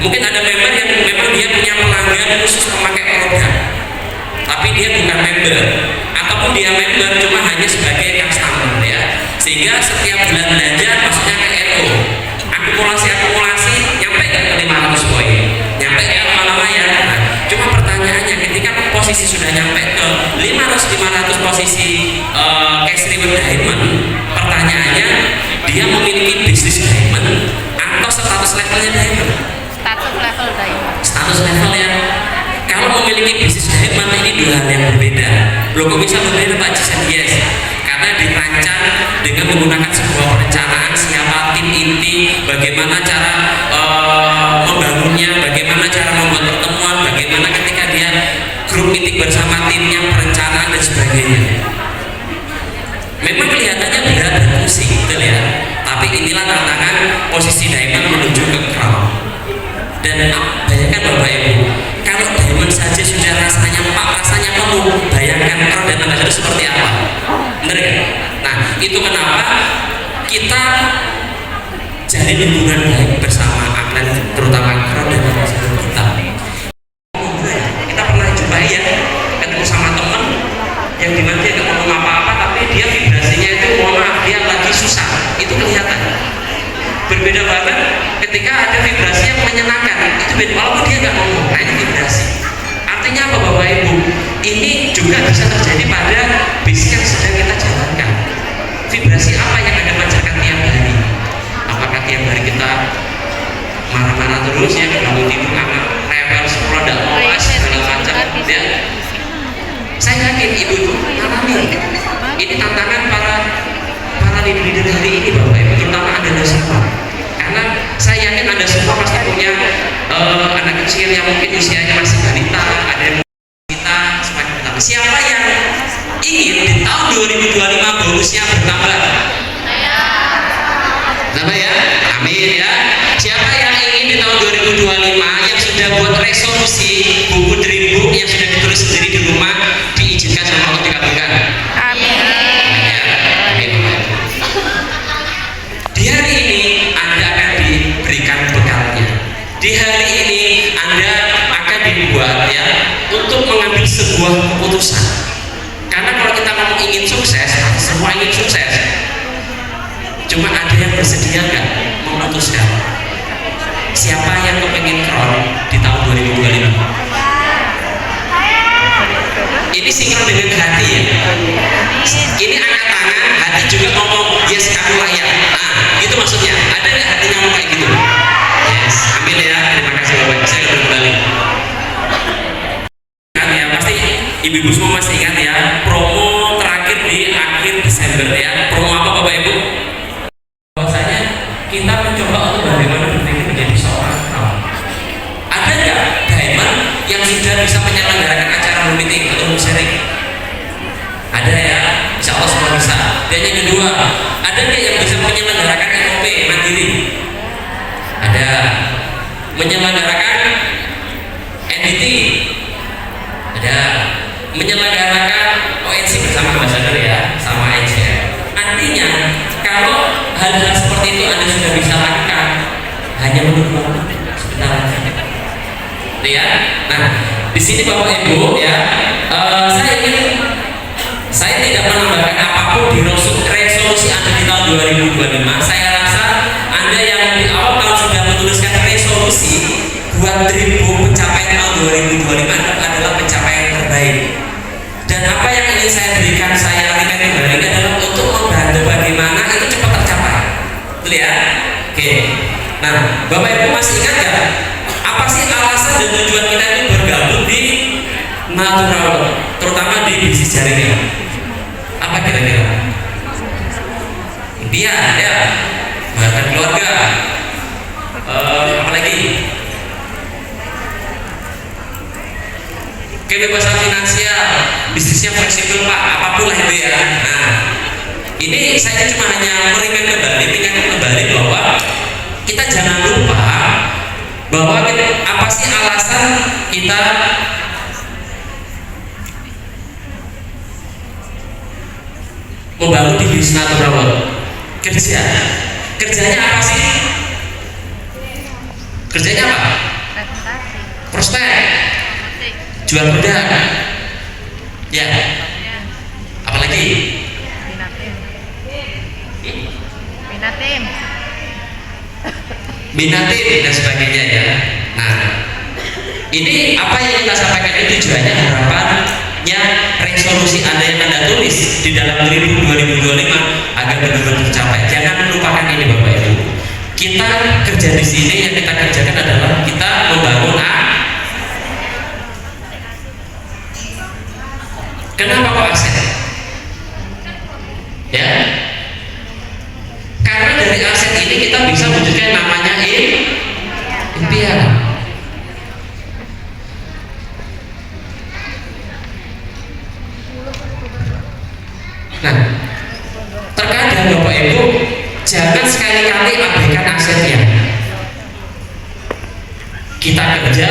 Mungkin ada member yang memang dia punya pelanggan khusus memakai produk, tapi dia bukan member, ataupun dia member cuma hanya sebagai customer ya, sehingga setiap bulan belanja maksudnya ke RO, akumulasi nyampe nggak ke 500 poin, nyampe nggak lama-lama ya. Nah, cuma pertanyaannya ketika posisi sudah nyampe ke 500 posisi cash reward diamond, pertanyaannya dia memiliki bisnis diamond atau status levelnya diamond? Status level ya. Kalau memiliki bisnis diamond ini dua hal yang berbeda. Loh kok bisa berbeda Pak Jason? Yes, karena dirancang dengan menggunakan sebuah perencanaan, siapa tim inti, bagaimana cara membangunnya, bagaimana cara membuat pertemuan, bagaimana ketika dia grup meeting bersama timnya, perencanaan dan sebagainya. Memang kelihatannya berat dan pusing, betul ya. Tapi inilah tantangan posisi diamond menuju ke crown. Dan bayangkan Bapak Ibu, kalau diamond saja sudah rasanya penuh, bayangkan crown dan tanda itu seperti apa? Benar kan? Nah, itu kenapa kita jalin hubungan baik bersama atlet, terutama crown dan ambassador kita. Kita pernah jumpa ya, ketemu sama temen yang dimana dia nggak ngomong apa-apa, tapi dia vibrasinya itu mohon maaf, dia lagi susah, itu kelihatan. Berbeda banget ketika ada vibrasi yang menyenangkan, itu beda, walaupun dia nggak ngomong, nah ini vibrasi. Artinya apa Bapak Ibu? Ini juga bisa terjadi pada bisnis yang sedang kita jalankan. Vibrasi apa yang Anda pancarkan tiap hari? Apakah tiap hari kita marah-marah terus ya, bangun tidur anak rewel, sekolah tidak mau segala macam ya? Saya yakin ibu-ibu mengalami ini tantangan para leader hari ini Bapak Ibu, terutama Anda semua. Karena saya yakin Anda semua pasti punya anak kecil yang mungkin usianya masih balita, ada yang kita semakin bertambah. Siapa yang ingin di tahun 2025 bonusnya bertambah? Bertambah ya? Amin ya. Siapa yang ingin di tahun 2025 yang sudah buat resolusi buku dream book yang sudah ditulis sendiri di rumah diizinkan sama Allah dikabulkan? Amin. Ya, amin. Di hari ini Anda akan diberikan bekalnya. Di hari ini Anda akan dibuat ya untuk mengambil sebuah keputusan. Karena kalau kita ngomong ingin sukses, semua ingin sukses. Cuma ada yang bersedia nggak memutuskan siapa yang kepengen crown di tahun 2025? Ini sinkron dengan hati ya. Ini angkat tangan, hati juga ngomong yes kamu layak. Nah, itu maksudnya. Ada nggak hatinya ngomong kayak gitu? Yes, ambil ya. Terima kasih Bapak. Saya akan kembali. Kan ya, pasti ibu-ibu semua masih ingat ya promo terakhir di akhir Desember ya. Promo apa Bapak Ibu? Bahwasanya kita mencoba untuk bagaimana berpikir menjadi seorang crown. Ada nggak diamond yang sudah bisa menyelenggarakan acara meeting atau sharing? Ada ya, insya Allah semua bisa. Dan yang kedua, ada nggak yang bisa menyelenggarakan MOP mandiri? Ada. Menyelenggarakan NDT? Ada. Menyelenggarakan ONC bersama ambassador ya, sama ICF. Artinya, kalau hal-hal seperti itu Anda sudah bisa lakukan, hanya menunggu waktu sebentar saja. Ya. Nah, di sini Bapak Ibu ya, saya tidak menambahkan apapun di resolusi Anda di tahun 2025. Saya rasa Anda yang di awal tahun sudah menuliskan resolusi buat dream book pencapaian tahun 2025 adalah pencapaian terbaik. Dan apa yang ingin saya berikan, saya alihkan kembali adalah untuk membantu bagaimana itu cepat tercapai. Betul ya? Oke. Nah, Bapak Ibu masih ingat nggak? Apa sih alasan dan tujuan kita itu bergabung di Natural, terutama di bisnis jaringan? Apa kira-kira? Impian ya, bahkan keluarga. Apa lagi? Kebebasan finansial, bisnisnya fleksibel Pak, apapun lah itu ya. Nah, ini saya cuma hanya mengingatkan kembali bahwa kita jangan lupa bahwa apa sih alasan kita membangun di bisnis natural. Kerjanya apa sih? Kerjanya apa? prospek, jual benda, ya, apalagi bina tim dan sebagainya ya. Nah, ini apa yang kita sampaikan itu tujuannya, harapannya resolusi Anda yang Anda tulis di dalam 2025 agar benar-benar tercapai. Jangan lupakan ini Bapak Ibu. Kita kerja di sini, yang kita kerjakan adalah kita membangun Kenapa kok aset? Ya, karena dari aset ini kita bisa wujudkan namanya impian. Nah, terkadang Bapak Ibu jangan sekali-kali abaikan asetnya. Kita kerja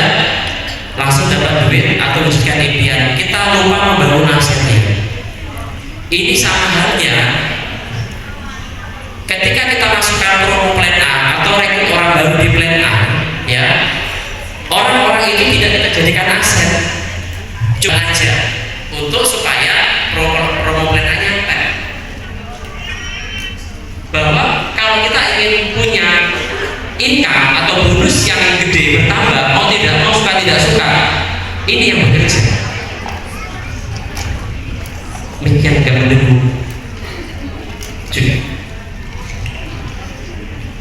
langsung dapat duit atau wujudkan impian, kita lupa membangun asetnya. Ini sama halnya ketika kita masukkan promo plan A atau rekrut orang baru di plan A, ya, orang-orang ini tidak kita jadikan aset, cuma aja untuk supaya promo plan A nyampe. Bahwa kalau kita ingin punya income atau bonus yang gede bertambah, mau tidak mau, suka tidak suka, ini yang bekerja. Demikian gak menunggu juga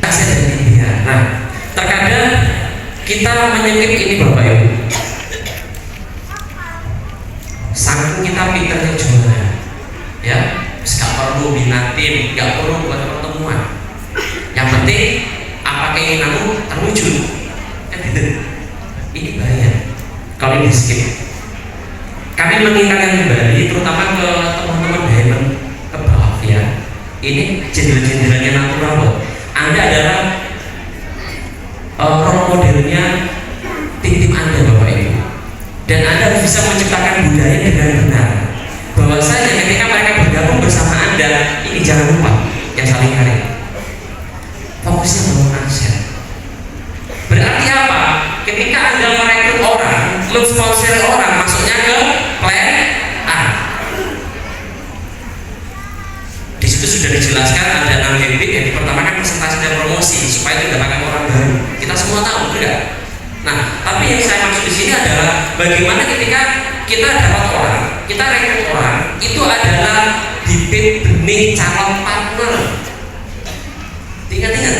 aset dan impian. Nah, terkadang kita menyelip ini Bapak Ibu, saking kita pinternya jualan, ya, gak perlu bina tim, gak perlu buat pertemuan, yang penting apa keinginanmu terwujud, kan gitu. Ini bahaya kalau ini skip. Kami mengingatkan kembali terutama ke teman-teman diamond ke bawah ya, ini jenderal-jenderalnya natural. Anda adalah role modelnya tim-tim Anda Bapak Ibu, dan Anda harus bisa menciptakan budaya dengan benar. Bahwasanya ketika mereka bergabung bersama Anda, ini jangan lupa yang saling hari fokusnya bangun aset. Berarti apa? Ketika Anda merekrut orang, mensponsori orang, masuknya ke plan A. Di situ sudah dijelaskan ada 6 habit. Yang pertama kan presentasi dan promosi supaya didapatkan orang baru. Kita semua tahu, tidak? Nah, tapi yang saya maksud di sini adalah bagaimana ketika kita dapat orang, kita rekrut orang, itu adalah bibit benih calon partner. Ingat-ingat,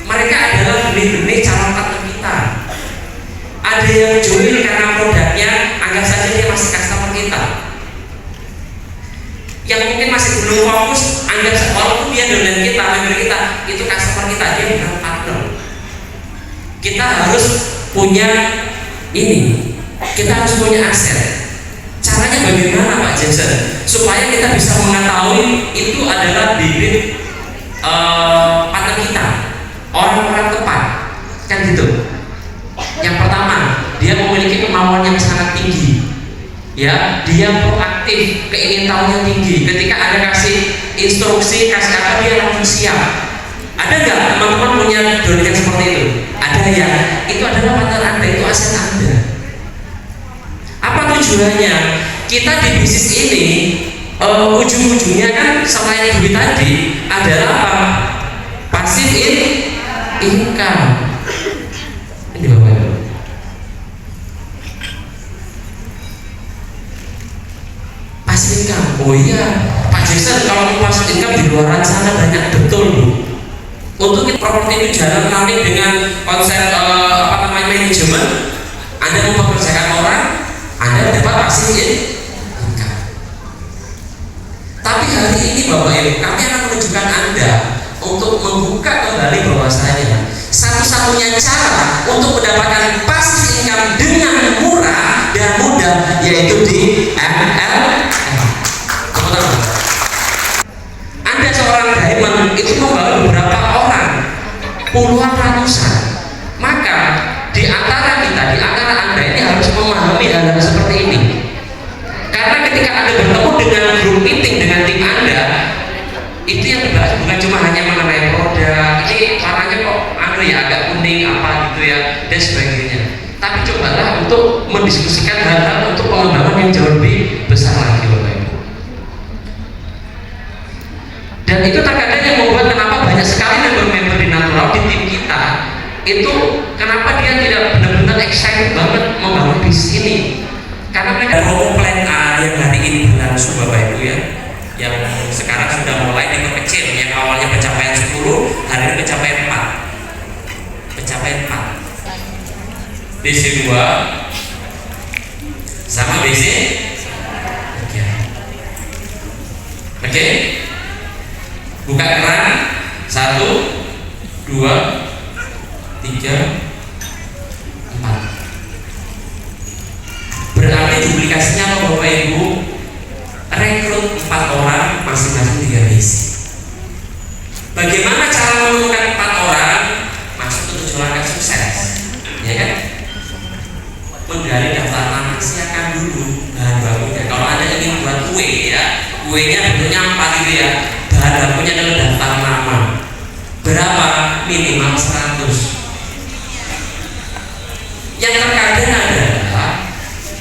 mereka adalah benih-benih calon partner kita. Ada yang join karena produknya, anggap saja dia masih customer kita. Yang mungkin masih belum fokus, anggap walaupun dia downline kita, member kita, itu customer kita, dia bukan partner. Kita harus punya ini, kita harus punya aset. Caranya bagaimana Pak Jackson? Supaya kita bisa mengetahui itu adalah bibit partner kita, orang-orang tepat, kan gitu. Yang pertama, dia memiliki kemauan yang sangat tinggi, ya, dia proaktif, keingintahuannya tinggi. Ketika ada kasih instruksi, kasih apa, dia langsung siap. Ada nggak teman-teman punya dorongan seperti itu? Ada ya, itu adalah partner Anda, itu aset Anda. Apa tujuannya? Kita di bisnis ini ujung-ujungnya kan selain duit tadi adalah apa? Passive income. Ini Bapak Ibu. Passive income. Oh iya, Pak Jackson, kalau passive income di luar sana banyak, betul Bu. Untuk properti itu jalan kami dengan konsep manajemen. Anda mempekerjakan orang, Anda dapat passive income. Tapi hari ini Bapak Ibu, kami akan menunjukkan Anda untuk membuka kembali bahwasanya satu-satunya cara untuk mendapatkan passive income dengan murah dan mudah yaitu di MLM. Anda seorang diamond itu membawa beberapa orang, puluhan ratusan. Maka di antara kita, di antara Anda ini harus memahami hal seperti ini. Karena ketika Anda bertemu dengan group meeting dengan tim Anda, itu yang dibahas bukan cuma hanya mengenai produk, ini warnanya kok ya agak kuning apa gitu ya dan sebagainya. tapi cobalah untuk mendiskusikan hal-hal untuk pengembangan yang jauh lebih besar lagi Bapak Ibu. Dan itu terkadang yang membuat kenapa banyak sekali member-member di natural di tim kita itu kenapa dia tidak benar-benar excited banget membangun bisnis ini, karena mereka romo plan A yang hari ini berlangsung Bapak Ibu ya, yang sekarang sudah mulai diperkecil, yang awalnya pencapaian 10 hari ini pencapaian 4 BC 2 sama BC 3. Oke, buka keran 1 2 3 4. Berarti duplikasinya apa Bapak Ibu? Rekrut 4 orang masing-masing 3 BC. Bagaimana cara menemukan 4 orang? Masuk ke 7 langkah sukses, ya kan? Menggali daftar nama, siapkan dulu bahan bakunya. Kalau Anda ingin buat kue ya, kuenya bentuknya 4 gitu ya, bahan bakunya adalah daftar nama. Berapa? Minimal 100. Yang terkadang adalah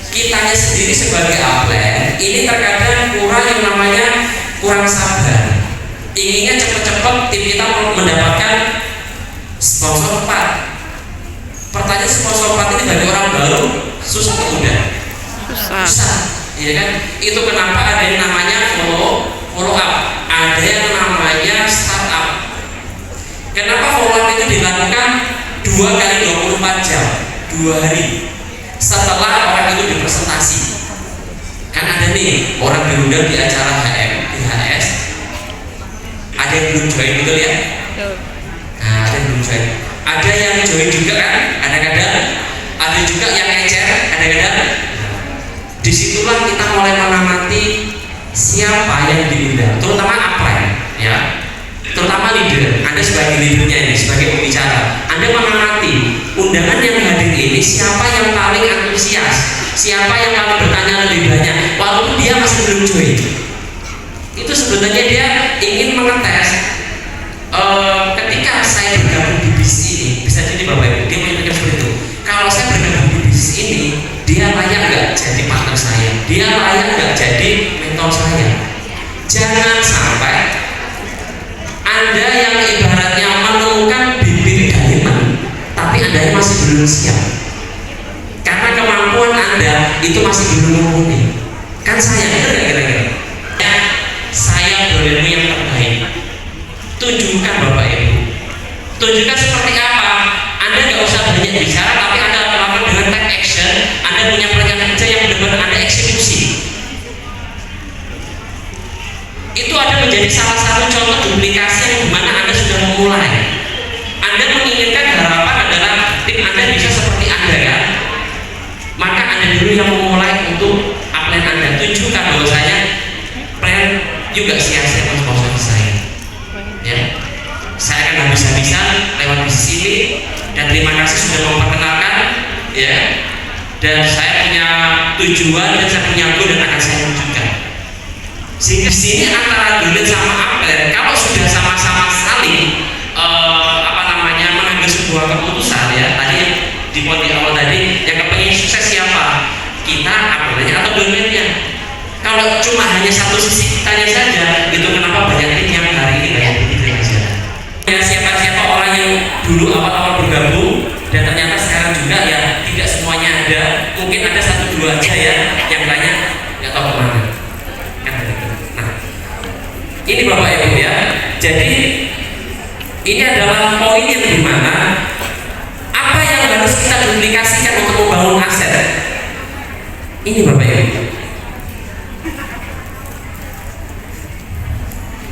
kitanya sendiri sebagai upline ini terkadang kurang yang namanya kurang sabar. Inginnya cepet-cepet tim kita mendapatkan sponsor 4. Pertanyaan sponsor 4 ini bagi orang baru susah atau mudah? Susah, ya kan? Itu kenapa ada yang namanya follow up, ada yang namanya startup. Kenapa follow up itu dilakukan 2 kali 24 jam, 2 hari setelah orang itu dipresentasi? Kan ada nih orang diundang di acara HM di HS, ada yang belum join betul ya? Nah, ada yang belum join, ada yang join juga kan? Ada juga yang ecer, kadang-kadang. Disitulah kita mulai mengamati siapa yang diundang, terutama upline ya, terutama leader. Anda sebagai leadernya ini, sebagai pembicara, Anda mengamati undangan yang hadir ini siapa yang paling antusias, siapa yang paling bertanya lebih banyak, walaupun dia masih belum join. Itu sebenarnya dia ingin mengetes ketika saya bergabung di bisnis ini, bisa jadi Bapak Ibu, dia punya pikir seperti itu. Kalau saya bergabung di bisnis ini, dia layak nggak jadi partner saya? Dia layak nggak jadi mentor saya? Jangan sampai Anda yang ibaratnya menemukan bibit diamond, tapi Anda masih belum siap. Karena kemampuan Anda itu masih belum mumpuni. Kan saya, benar nggak kira-kira? Ya, saya berilmu yang terbaik. Tunjukkan Bapak Ibu. Tunjukkan seperti apa. Anda nggak usah banyak bicara, tapi Anda lakukan dengan take action. Anda punya pernyataan kerja yang benar-benar Anda eksekusi. Itu ada menjadi salah satu contoh duplikasi yang dimana Anda sudah memulai. Anda menginginkan harapan adalah tim Anda bisa seperti Anda kan? Maka Anda dulu yang memulai untuk upline Anda. Tunjukkan bahwasanya plan juga sia-sia mensponsori saya. Ya, saya akan habis-habisan lewat bisnis ini. Dan terima kasih sudah memperkenalkan ya, dan saya punya tujuan dan saya punya goal dan akan saya wujudkan. Sehingga di sini antara dolen sama upline kalau sudah sama-sama saling mengambil sebuah keputusan ya, tadi yang di poin di awal tadi, yang kepengen sukses siapa? Kita upline atau dolennya? Kalau cuma hanya satu sisi kitanya saja, itu kenapa banyak tim yang hari ini banyak begitu saja. Ya, siapa-siapa orang yang dulu awal-awal bergabung dan ternyata sekarang juga ya tidak semuanya ada, mungkin ada 1-2 aja ya, yang lainnya nggak tahu kemana. Nah, ini Bapak Ibu ya, jadi ini adalah poin yang dimana apa yang harus kita duplikasikan untuk membangun aset. Ini Bapak Ibu,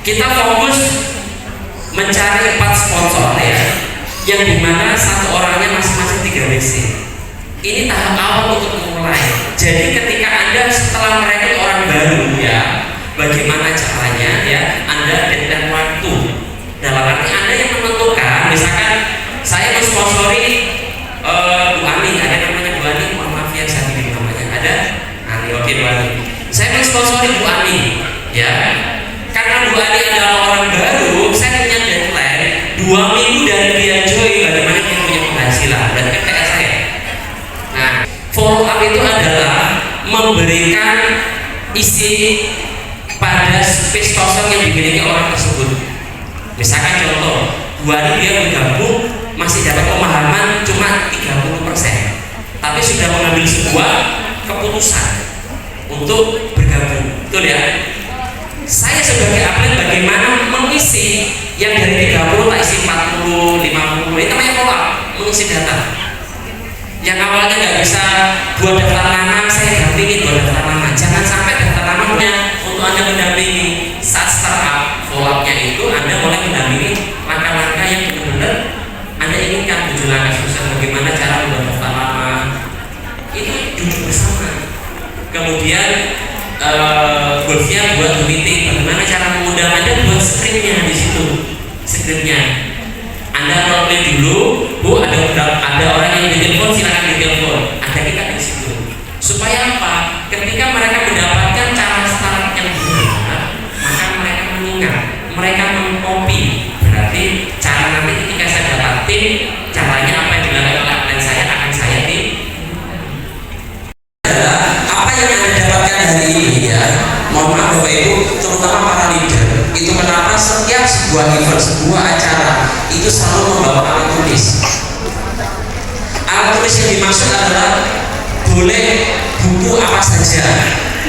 kita fokus mencari 4 sponsor ya, yang dimana satu orangnya masing-masing 3 WC. Ini tahap awal untuk memulai. Jadi ketika Anda setelah merekrut orang baru ya, bagaimana caranya ya, Anda deadline waktu. Dalam arti Anda yang menentukan, misalkan saya mensponsori Bu Ani, ada namanya Bu Ani, mohon maaf ya saya tidak namanya, ada Ani, oke Bu Ani. Saya mensponsori Bu Ani ya, karena Bu Ani adalah orang baru, saya punya deadline 2 minggu dari dia join, bagaimana dia punya penghasilan dan KPI saya. memberikan isi pada space kosong yang dimiliki orang tersebut. Misalkan contoh, 2 hari dia bergabung masih dapat pemahaman cuma 30%, tapi sudah mengambil sebuah keputusan untuk bergabung. Betul ya? Saya sebagai atlet bagaimana mengisi yang dari 30 tak isi 40, 50, itu namanya pola mengisi data. Yang awalnya nggak bisa buat daftar nama, saya dampingin buat daftar nama. Jangan sampai daftar namanya untuk Anda mendampingi saat startup follow-up-nya itu Anda mulai mendampingi langkah-langkah yang benar-benar Anda inginkan, 7 langkah sukses bagaimana cara membuat daftar nama. Itu duduk bersama. Kemudian goalsnya buat meeting, bagaimana cara mengundang Anda buat skripnya di situ, skripnya. Anda role dulu, Bu, ada orang yang ditelepon, silakan ditelepon. Ada kita di situ. Supaya apa? Ketika mereka mendapatkan cara start yang benar, maka mereka mengingat, mereka mengcopy. Berarti cara nanti ketika saya dapatin caranya apa yang dilakukan oleh klien saya akan saya di. Apa yang Anda dapatkan hari ini ya? Mohon maaf Bapak Ibu, terutama para leader. Itu kenapa setiap sebuah event, sebuah acara itu selalu membawa alat tulis. Alat tulis yang dimaksud adalah boleh buku apa saja,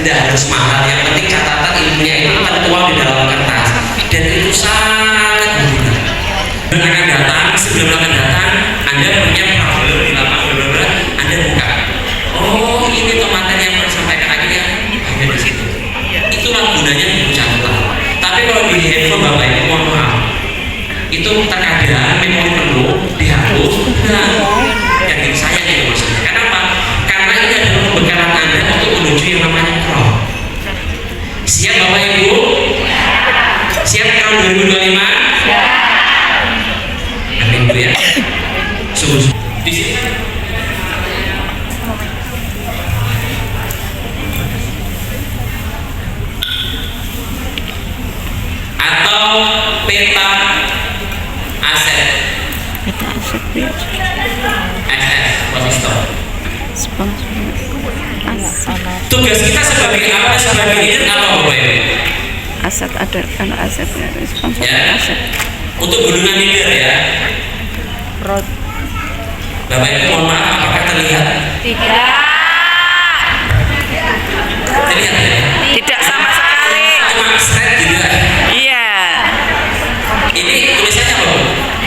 tidak harus mahal, yang penting catatan ilmunya itu tertuang di dalam kertas dan itu sangat berguna. Dan akan datang, sebelum akan datang, Anda punya problem di lapangan benar-benar Anda buka. Oh, ini materi yang saya sampaikan lagi ya, ada di situ. Itulah gunanya buku catatan. Tapi kalau di handphone Bapak Ibu, mohon maaf, itu terkadang memori penuh dihapus dan jadi saya itu maksudnya. Kenapa? Karena ini adalah pembekalan Anda untuk menuju yang namanya Chrome. Siap Bapak Ibu? Siap tahun 2025? Amin Bu ya. Sungguh di sini. Atau peta aset. Peta aset sponsor. Tugas kita sebagai apa? Sebagai leader apa Bapak Ibu? Aset ada kan aset sponsor ya. Aset. Untuk gunungan leader ya. Road. Bapak Ibu mohon maaf, apakah terlihat? Tidak. Terlihat ya? Tidak sama sekali. Cuma slide gitu ya? Iya. Ini tulisannya apa?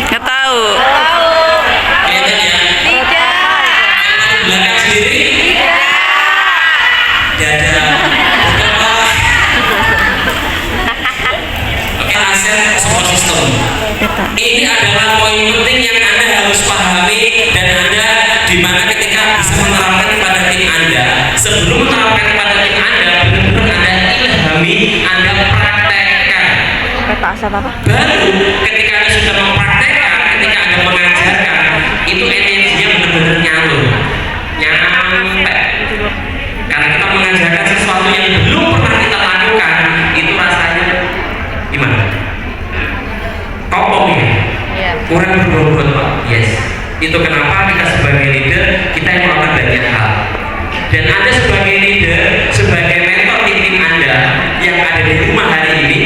Nggak tahu. Kelihatan ya? Tidak. Yang paling belakang sendiri? Tidak. Dada. Oke, aset support system. Ini adalah poin penting yang Anda harus pahami dan Anda dimana ketika bisa menerapkan kepada tim Anda, sebelum menerapkan kepada tim Anda, benar-benar Anda ilhami, Anda praktekkan. Peta aset apa? Baru ketika Anda sudah mempraktekkan, ketika Anda mengajarkan, itu energinya benar-benar nyampe. Karena kita mengajarkan sesuatu yang belum pernah kita lakukan, itu rasanya gimana? Kopong ya? Kurang berbobot Pak. Yes. Itu kenapa kita sebagai leader kita yang melakukan banyak hal. Dan Anda sebagai leader, sebagai mentor tim Anda yang ada di rumah hari ini,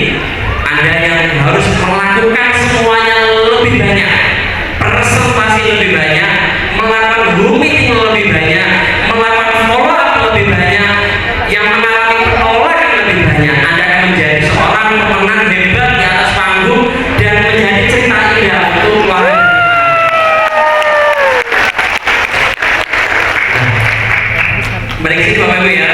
Anda yang harus melakukan semuanya lebih banyak, presentasi lebih banyak, melakukan Zoom meeting lebih banyak, melakukan follow up lebih banyak, yang mengalami penolakan lebih banyak. Anda akan menjadi seorang pemenang hebat di atas panggung dan menjadi cerita indah untuk keluarga. Berikut Bapak Ibu ya.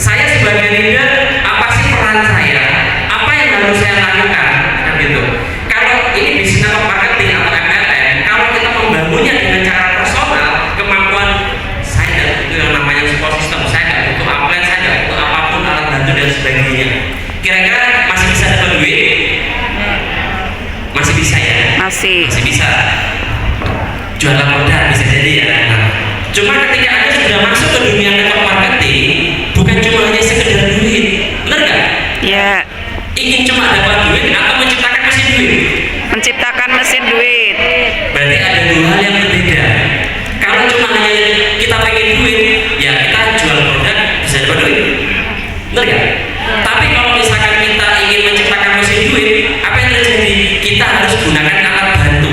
Saya sebagai leader, apa sih peran saya? Apa yang harus saya lakukan? Kan gitu. Kalau ini bisnis marketing atau MLM, kalau kita membangunnya dengan cara personal, kemampuan saya itu yang namanya support system, saya nggak butuh upline, saya nggak butuh apapun alat bantu dan sebagainya. Kira-kira masih bisa dapat duit? Masih bisa ya? Masih bisa. Jualan modal bisa jadi ya. Cuma ketika Anda sudah masuk ke dunia network marketing, bukan cuma hanya sekedar duit, benar nggak? ya. Ingin cuma dapat duit atau menciptakan mesin duit? Menciptakan mesin duit. Berarti ada dua hal yang berbeda. Kalau cuma hanya kita pengen duit, ya kita jual produk betul ya? Tapi kalau misalkan kita ingin menciptakan mesin duit, apa yang terjadi? Kita harus gunakan alat bantu.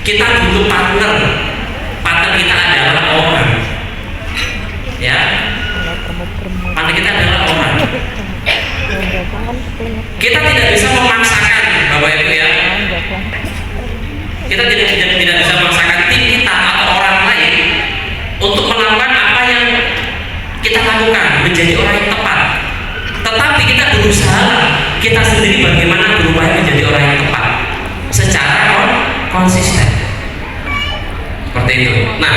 Kita butuh partner. Partner kita adalah orang. Ya, partner kita adalah orang. Kita tidak bisa memaksakan, Bapak Ibu ya. Kita tidak bisa memaksakan tim kita atau orang lain untuk melakukan apa yang kita lakukan menjadi orang yang tepat. Tetapi kita berusaha kita sendiri bagaimana berupaya menjadi orang yang tepat secara konsisten. Seperti itu. Nah,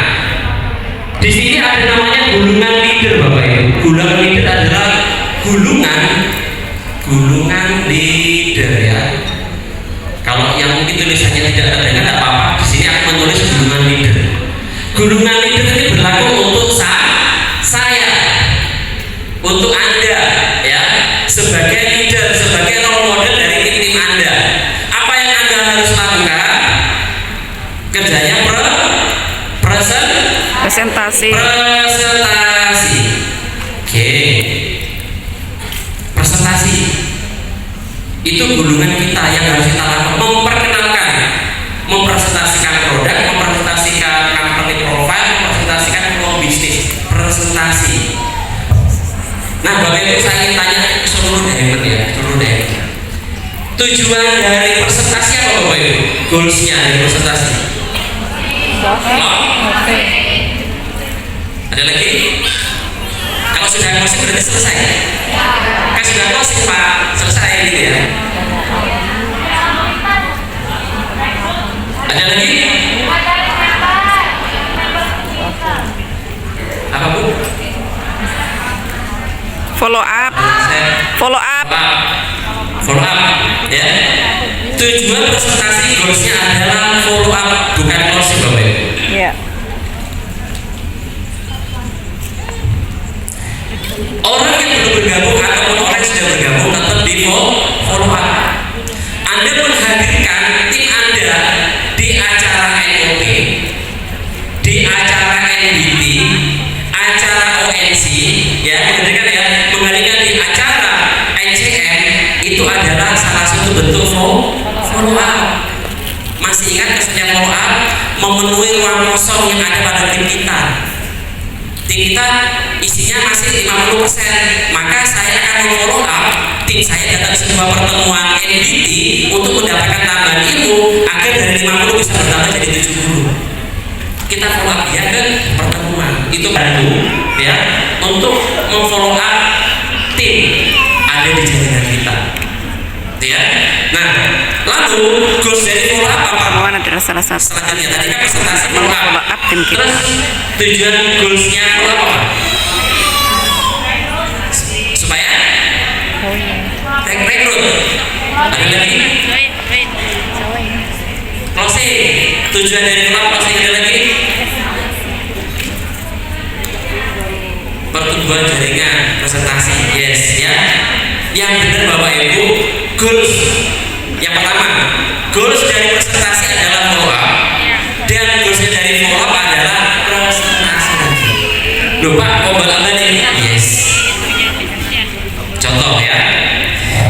di sini ada namanya gulungan leader, Bapak Ibu. Gulungan leader adalah gulungan leader ya. Kalau yang mungkin tulisannya tidak terdengar tidak apa-apa. Di sini aku menulis gulungan leader. Gulungan leader ini berlaku untuk saya, untuk Anda ya, sebagai leader, sebagai role model dari tim Anda. Apa yang Anda harus lakukan? Kerjanya presentasi. Oke. Presentasi itu gulungan kita yang harus kita lakukan, mempresentasikan produk, mempresentasikan company profile, mempresentasikan peluang bisnis, presentasi. Nah, Bapak Ibu, saya ingin tanya seluruh diamond ya, seluruh diamond. Tujuan dari presentasi apa, Bapak Ibu? Goalsnya dari presentasi? Ada lagi? Kalau sudah closing berarti selesai. Kan sudah closing Pak, selesai gitu ya. Ada lagi? Apa Bu? Follow up ya. Tujuan presentasi goalsnya adalah follow up, bukan closing, Bapak Ibu. Iya. Orang yang belum bergabung ataupun orang yang sudah bergabung tetap di follow up. Anda menghadirkan tim Anda di acara NOP, di acara NBT, acara ONC, ya, menghadirkan di acara NCM, itu adalah salah satu bentuk follow up. Masih ingat kesannya follow up? Memenuhi ruang kosong yang ada pada tim kita. Tim kita isinya masih 50%, maka saya akan follow up tim saya datang ke sebuah pertemuan NBT untuk mendapatkan tambahan ilmu agar dari 50 bisa bertambah jadi 70. Kita follow up dia ke pertemuan itu bantu ya untuk memfollow up tim ada di jaringan kita ya. Nah, lalu goals dari follow up apa? Pertemuan adalah salah satu. Selanjutnya tadi kan presentasi follow up tim kita. Terus tujuan goalsnya follow up apa? Supaya rekrut. Ada lagi? Closing. Tujuan dari follow up closing ada lagi? Pertumbuhan jaringan, presentasi, yes ya. Yang benar Bapak Ibu, goals. Yang pertama, goals dari presentasi adalah follow up, dan goals dari follow up adalah presentasi. Loh Pak, kok Anda nih? Yes. Contoh ya,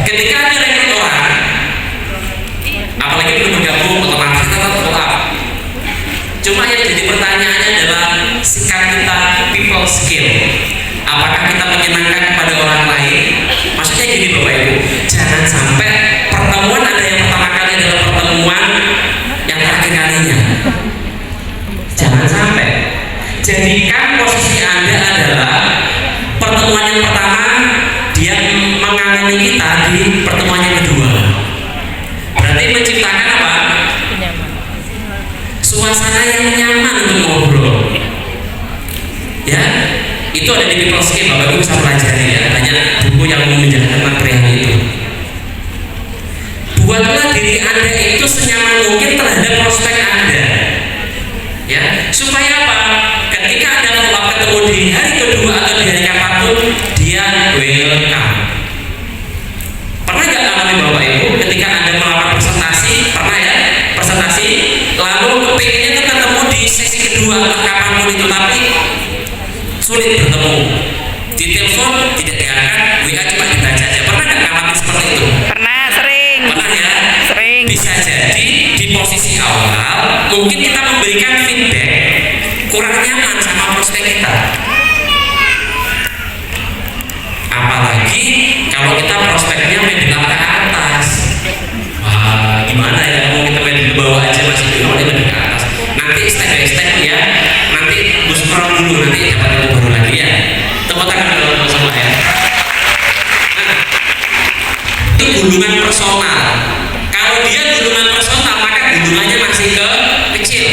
ketika Anda rekrut orang, apalagi belum bergabung, otomatis kita tetap follow up. Cuma yang jadi pertanyaannya adalah sikap kita, people skill. Apakah kita menyenangkan kepada orang lain? Maksudnya gini Bapak Ibu, jangan sampai pertemuan Anda yang pertama kali adalah pertemuan yang terakhir kalinya. Jangan sampai. Jadikan posisi Anda adalah pertemuan yang pertama, dia mengangani kita di pertemuan yang kedua. Berarti menciptakan apa? Suasana yang nyaman untuk ngobrol. Ya, itu ada di people skill, Bapak Ibu bisa pelajari ya, banyak buku yang menjelaskan material itu. Buatlah diri Anda itu senyaman mungkin terhadap prospek Anda ya, supaya apa? Ketika Anda follow ketemu di hari kedua atau di hari kapanpun, dia welcome. Pernah nggak alami Bapak Ibu ketika Anda melakukan presentasi, pernah ya, presentasi lalu kepinginnya tuh ketemu di sesi kedua atau kapanpun itu, tapi sulit bertemu, di telepon tidak di posisi awal mungkin kita memberikan feedback kurang nyaman sama prospek kita, apalagi kalau kita prospeknya mendelang ke atas. Wah, gimana ya, mau kita main di bawah aja masih belum, dia ke atas. Nanti step by step ya, nanti bus scroll dulu, nanti dapat ilmu baru lagi ya. Tepuk tangan kalau sama ya. Nah, itu gulungan personal. Kalau dia gulungan personal, maka gulungannya masih kecil.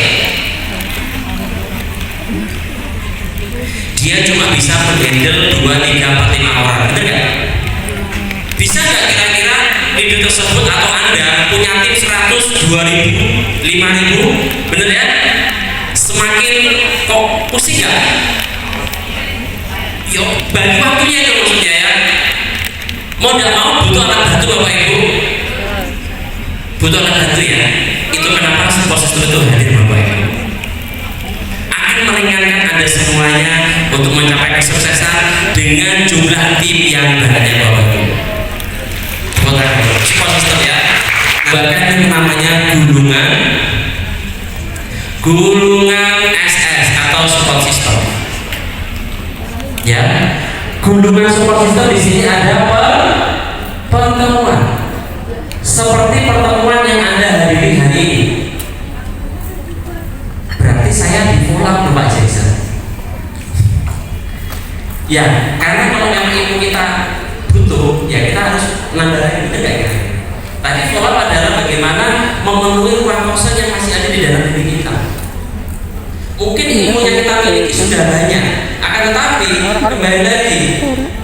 Dia cuma bisa menghandle 2, 3, 4, 5 orang, bener gak? Bisa nggak kira-kira leader tersebut atau Anda punya tim 100, 2.000, 5.000, bener ya? Semakin kok pusing nggak? Yuk, bagi waktunya itu maksudnya ya. Mau nggak mau butuh alat bantu Bapak Ibu, butuh alat bantu ya. Itu kenapa support system itu hadir Bapak Ibu, akan meringankan Anda semuanya untuk mencapai kesuksesan dengan jumlah tim yang banyak Bapak Ibu. Support system ya, bahkan yang namanya gulungan SS atau support system ya. Gulungan support system di sini ada pertemuan seperti pertemuan yang Anda hadiri hari ini. Berarti saya di follow up Pak Jason ya, karena kalau memang ilmu kita butuh ya kita harus nambahin, itu enggak ya. Tadi follow up adalah bagaimana memenuhi ruang kosong yang masih ada di dalam diri kita. Mungkin ilmu yang kita miliki sudah banyak, akan tetapi kembali lagi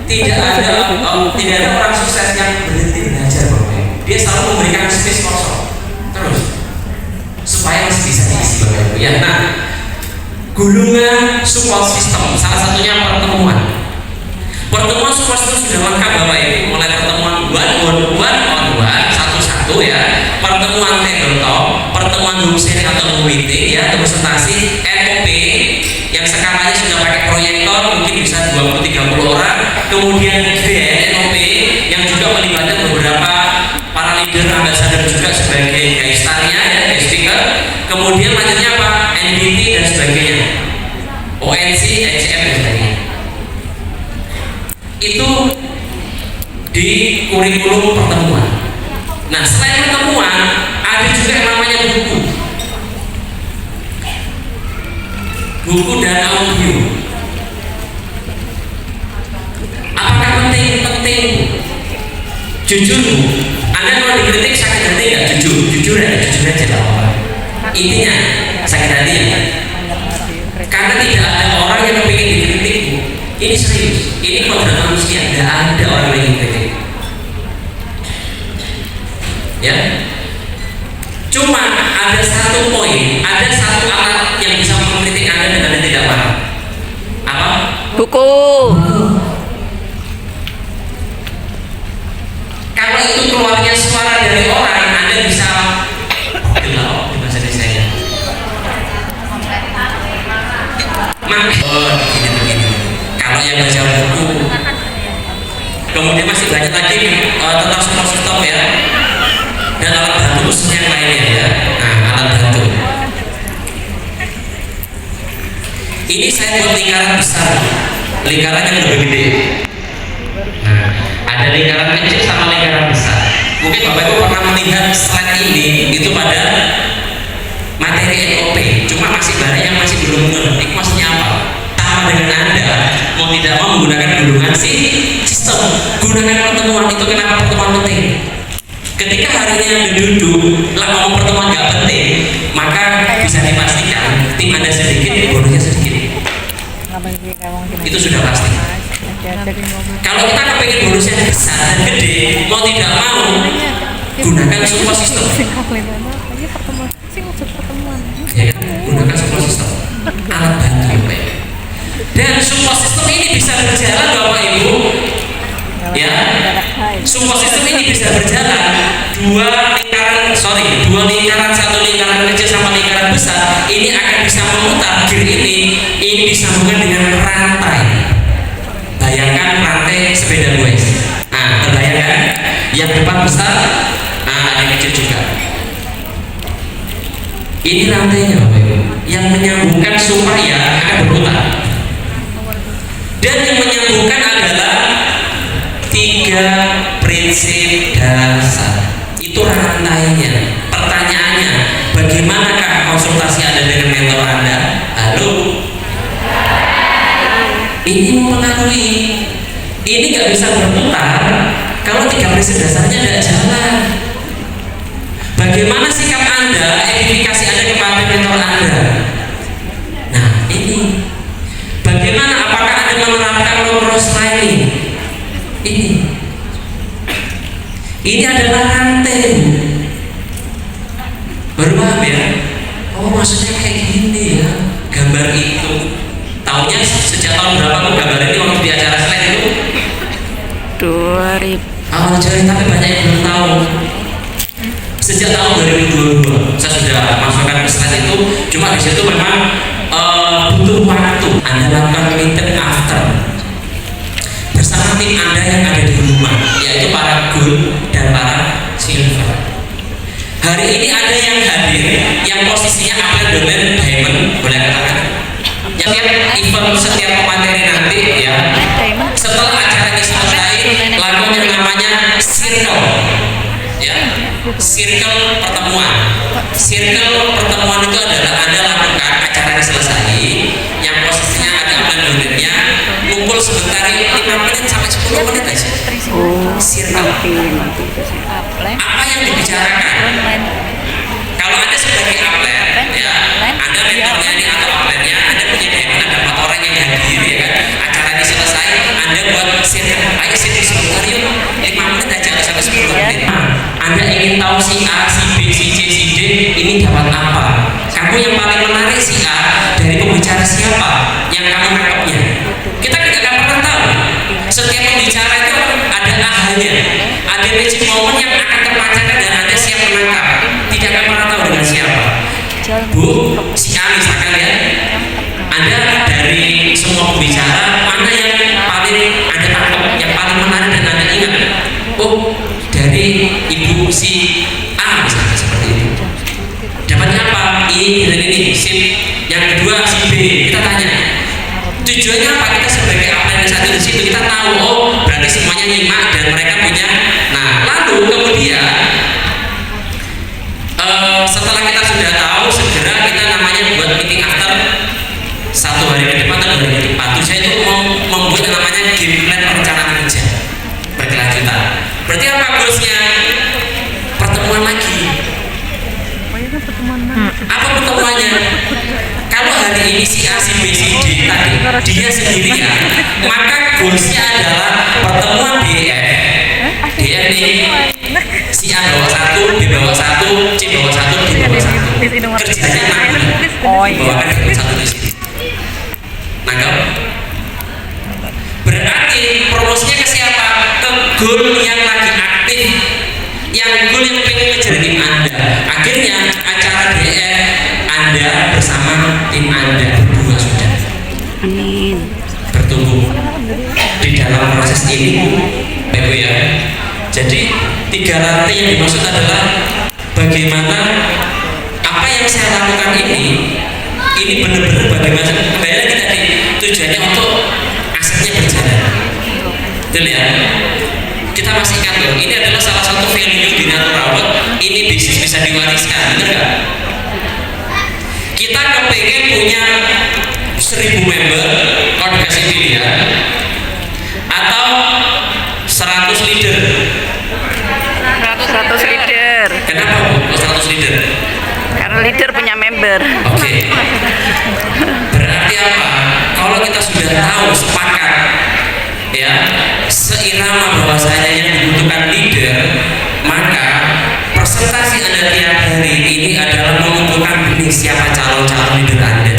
tidak ada orang sukses yang berhenti belajar Bapak Ibu. Dia selalu memberikan space kosong terus supaya masih bisa diisi Bapak Ibu ya. Nah, gulungan support system salah satunya pertemuan support system sudah lengkap Bapak Ibu, mulai pertemuan one-on-one satu-satu ya, pertemuan tabletop, pertemuan group sharing atau meeting ya, presentasi NOP yang skalanya sudah pakai proyektor mungkin bisa 20-30 orang, kemudian NOP yang juga melibatkan beberapa para leader ambassador juga sebagai guest star-nya ya, guest speaker, kemudian lanjutnya apa? NDT dan sebagainya, ONC, NCM dan sebagainya. Itu di kurikulum pertemuan. Nah, selain pertemuan ada juga yang namanya buku dan audio. Apakah penting? Jujur Bu, Anda kalau dikritik sakit hati nggak? Jujur aja lah Pak. Intinya sakit hati ya, karena tidak ada orang yang ingin dikritik Bu. Ini serius, ini kodrat manusia, tidak ada orang yang ingin kritik ya. Cuma ada satu poin, ada satu alat yang bisa mengkritik Anda dan Anda tidak paham. Apa? Buku. Kalau itu keluarnya suara dari orang, Anda bisa gelau di bahasa saya. Begini. Kalau yang baca buku, kemudian masih banyak lagi tentang support system ya, dan alat bantu khususnya yang lainnya ya. Nah, alat bantu ini saya buat lingkaran besar, lingkaran yang lebih gede. Nah, ada lingkaran kecil sama lingkaran besar. Mungkin Bapak Ibu pernah melihat slide ini itu pada materi NOP, cuma masih banyak yang masih belum mengerti maksudnya apa. Sama dengan Anda mau tidak mau menggunakan gulungan sistem, gunakan pertemuan. Itu kenapa pertemuan penting? Ketika hari ini Anda duduk lah ngomong pertemuan nggak penting, maka bisa dipastikan tim Anda sedikit, bonusnya sedikit. Itu sudah pasti. Kalau kita kepengen bonusnya besar dan gede, mau tidak mau gunakan support system. Ya kan? Gunakan support system, alat bantu. Dan support system ini bisa berjalan Bapak Ibu ya. Support system ini bisa berjalan dua lingkaran, satu lingkaran kecil sama lingkaran besar. Ini akan bisa memutar gear ini disambungkan dengan rantai. Bayangkan rantai sepeda goes. Nah, terbayangkan yang depan besar, nah ada yang kecil juga. Ini rantainya Bapak Ibu, yang menyambungkan supaya akan berputar. Dan yang menyambungkan adalah 3 prinsip dasar. Itu rantainya. Pertanyaannya, bagaimanakah konsultasi Anda dengan mentor Anda? Halo? Ini mempengaruhi. Ini nggak bisa berputar kalau 3 prinsip dasarnya tidak jalan. Bagaimana sikap Anda, edifikasi Anda kepada mentor Anda? Nah, ini. Bagaimana, apakah Anda menerapkan logos lain? Ini adalah rantai. Baru paham ya? Oh, maksudnya kayak gini ya. Gambar itu. Taunya sejak tahun berapa kok gambar ini waktu di acara slide itu? 2000. Awal Januari, tapi banyak yang belum tahu. Sejak tahun 2022 saya sudah masukkan ke slide itu. Cuma di situ memang butuh waktu. Anda lakukan meeting after bersama tim Anda yang ada di rumah, yaitu para gold dan para silver. Hari ini ada yang hadir yang posisinya upline domain diamond, boleh katakan. Setiap event, setiap materi nanti ya, setelah acara ini selesai, lakukan yang namanya circle, ya, circle pertemuan. Circle pertemuan itu adalah Anda lakukan acara ini selesai, yang posisinya ada upline domainnya, kumpul sebentar 5 menit sampai 10 menit aja. Circle. Apa yang dibicarakan? Kalau Anda sebagai upline, ya, Anda mentornya ini atau upline-nya, Anda punya diamond, ada 4 orang yang hadir, ya kan? Acara ini selesai, Anda buat circle. Ayo circle sebentar yuk, 5 menit aja sampai 10 menit. Anda ingin tahu si A, si B, si C, si D ini dapat apa? Kamu yang paling menarik si A dari pembicara siapa yang kamu nangkepnya? Kita tidak akan pernah tahu. Setiap pembicara itu ada ahanya, ada magic moment yang akan terpancarkan dan Anda siap menangkap. Tidak akan pernah tahu dengan siapa. Bu, si A misalkan ya, Anda dari semua pembicara mana yang paling Anda tangkap, yang paling menarik dan Anda ingat? Oh, dari ibu si A misalnya, seperti itu. Dapatnya apa? Ini dan ini, sip. Yang kedua si B, kita tanya tujuannya apa. Kita sebagai apa yang satu di situ kita tahu, oh berarti semuanya nyimak dan mereka punya. Nah, lalu kemudian setelah kita sudah tahu, segera kita namanya buat meeting after 1 hari ke depan atau 2 hari ke depan. Tujuan itu membuat yang namanya game plan perencanaan kerja berkelanjutan. Berarti apa goalsnya? Pertemuan lagi. Apa pertemuannya? Kalau hari ini si A, si B, si D tadi dia sendirian, maka goalsnya adalah pertemuan DF ini si A bawa 1, B bawa 1, C bawa 1, D bawa 1. Kerjanya 6 bulan. Bawakan dapat 1 di sini. Nangkap? Berarti promosinya ke siapa? Ke goal yang lagi aktif, yang goal yang pengen ngejar tim Anda. Akhirnya acara DF Anda bersama tim Anda berdua sudah bertumbuh di dalam proses ini, Bapak ya. Jadi 3 rantai yang dimaksud adalah bagaimana apa yang saya lakukan ini benar-benar bagaimana kembali lagi tadi tujuannya untuk asetnya berjalan. Betul ya? Kita masih ingat loh, ini adalah salah satu value di Naturawat. Ini bisnis bisa diwariskan, benar nggak? Kita kepengen punya 1000 member, kalau dikasih pilihan, atau 100 leader. 100 leader. Kenapa kok 100 leader? Karena leader punya member. Oke. Berarti apa? Kalau kita sudah tahu, sepakat ya, seirama bahwasanya yang dibutuhkan leader, maka presentasi Anda tiap hari ini adalah mengumpulkan benih siapa calon-calon leader Anda.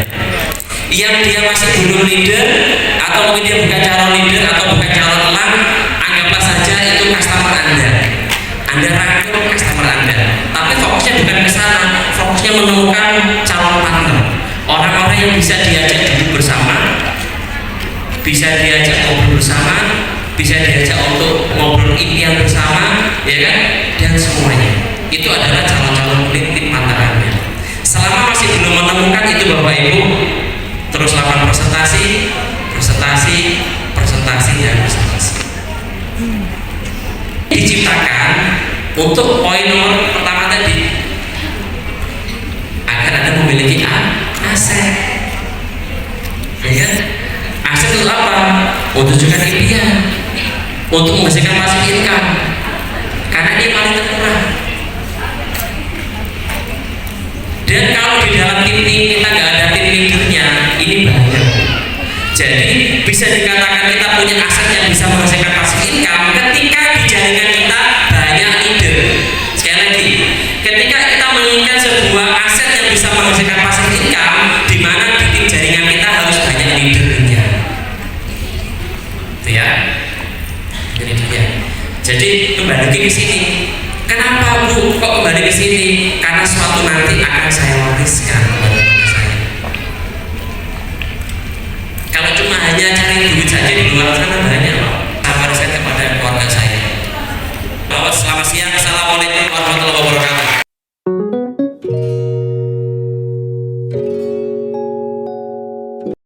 Yang dia masih belum leader, atau mungkin dia bukan calon leader atau bukan calon elang, anggaplah saja itu customer Anda. Anda rangkul customer Anda, tapi fokusnya bukan ke sana, fokusnya menemukan calon partner, orang-orang yang bisa diajak duduk bersama, bisa diajak ngobrol bersama, bisa diajak untuk ngobrol impian bersama, ya kan? Dan semuanya itu adalah calon-calon tim partner Anda. Selama masih belum menemukan itu Bapak Ibu, terus lakukan presentasi, dan presentasi. Diciptakan untuk poin nomor pertama tadi, agar Anda memiliki aset. Ya kan? Aset itu apa? Untuk juga impian, untuk menghasilkan passive income, karena ini paling termurah. Dan kalau di dalam tim kita nggak ada tim leadernya, ini bahaya. Jadi bisa dikatakan kita punya aset yang bisa menghasilkan passive income ketika di jaringan kita banyak leader. Sekali lagi, ketika kita menginginkan sebuah aset yang bisa menghasilkan passive income, di mana di tim jaringan kita harus banyak leadernya. Itu ya. Ini dia. Jadi kembali ke sini. Kenapa Bu kok kembali ke sini? Karena suatu nanti akan saya wariskan kepada anak saya. Kalau cuma hanya cari duit saja di luar sana